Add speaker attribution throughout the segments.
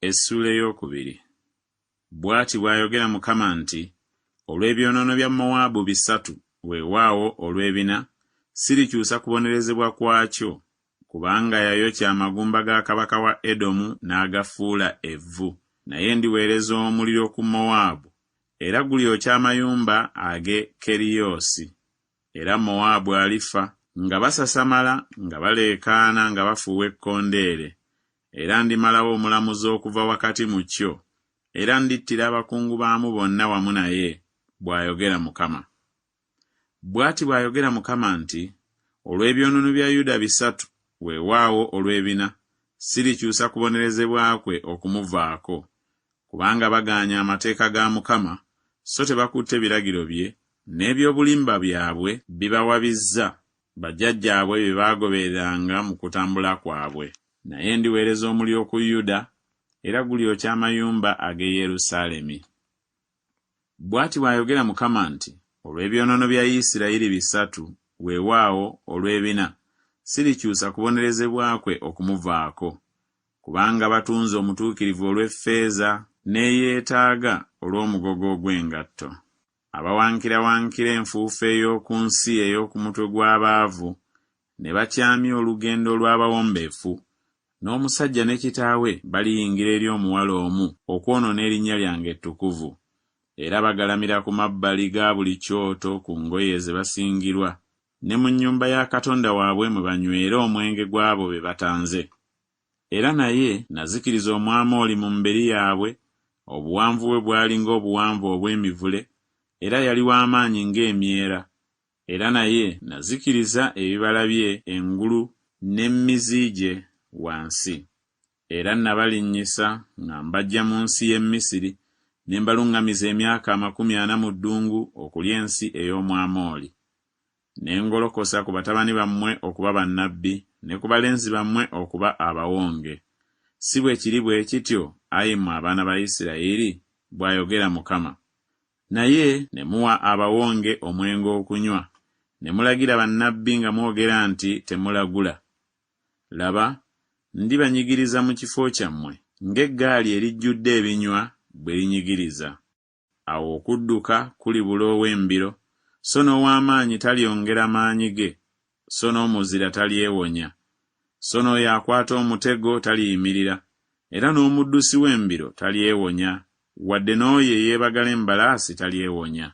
Speaker 1: Essuula eyokubiri. Bw'ati bw'ayogera Mukama nti, olw'ebyonoono bya Mowaabu bisatu, weewaawo olw'ebina, sirikyusa kubonerezebwa kwakyo, kubanga yayokya amagumba ga kabaka wa Edomu n'agafuula evvu. Naye ndiweereza omuliro ku Mowaabu, era gulyokya amayumba ag'e Keriyoosi. Era Mowaabu alifa, nga basasamala, nga baleekaana, nga bafuuwa ekkondeere. Era ndimalawo omulamuzi okuva wakati mu kyo, era ndittira abakungu baamu bonna wamu naye, bw'ayogera Mukama. Bw'ati bw'ayogera Mukama nti, olw'ebyonoono bya Yuda bisatu, weewaawo olw'ebina, sirikyusa kubonerezebwa kwe okumuvaako, kubanga bagaanya amateeka ga Mukama, so tebakutte biragiro bye, n'ebyobulimba byabwe bibawabizza bajjajjaabwe bye baagobereranga mu kutambula kwabwe. Naye ndiweereza omuliro ku Yuda, era gulyokya amayumba ag'e Yerusaalemi. Bw'ati bw'ayogera Mukama nti, olw'ebyonoono bya Isirayiri bisatu, weewaawo olw'ebina, sirikyusa kubonerezebwa kwe okumuvaako, kubanga batunze omutuukirivu olw'effeeza n'eyeetaaga olw'omugogo gw'engatto. Abawankirawankira enfuufu ey'oku nsi ey'oku mutwe gw'abaavu, ne bakyamya olugendo lw'abawombeefu, n'omusajja ne kitaawe baliyingira eri omuwala omu okwonoona erinnya lyange ettukuvu, era bagalamira ku mabbali ga buli kyoto ku ngoye ze basingirwa, ne mu nnyumba ya Katonda waabwe mwe banywera omwenge gw'abo be batanze. Era naye nazikiriza Omwamooli mu mberi yaabwe, obuwanvu bwe bwali ng'obuwanvu obw'emivule, era yali w'amaanyi ng'emyera. Era naye nazikiriza ebibala bye engulu n'emmizi gye wansi. Era nabalinnyisa nga mbaggya mu nsi y'e Misiri, ne mbaluŋŋamiza emyaka 40 mu ddungu okulya ensi ey'Omwamooli. Ne ngolokosa ku batabani bammwe okuba bannabbi, ne ku balenzi bammwe okuba abawonge. Si bwe kiri bwe kityo, ayi mmwe abaana ba Isirayiri, bw'ayogera Mukama. Naye ne muwa abawonge omwenge okunywa, ne mulagira bannabbi nga mwogera nti temulagula. Laba, ndibanyigiriza mu kifo kyammwe, ng'eggaali erijjudde ebinywa bwe linyigiriza. Awo okudduka kulibula ow'embiro, so n'ow'amaanyi talyongera maanyi ge, so n'omuzira talyewonya, so n'oyo akwata omutego taliyimirira, era n'omuddusi w'embiro talyewonya, wadde n'oyo eyeebagala embalaasi talyewonya.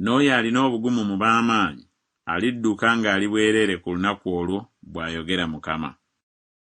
Speaker 1: N'oyo alina obugumu mu b'amaanyi alidduka ng'ali bwereere ku lunaku olwo, bw'ayogera Mukama.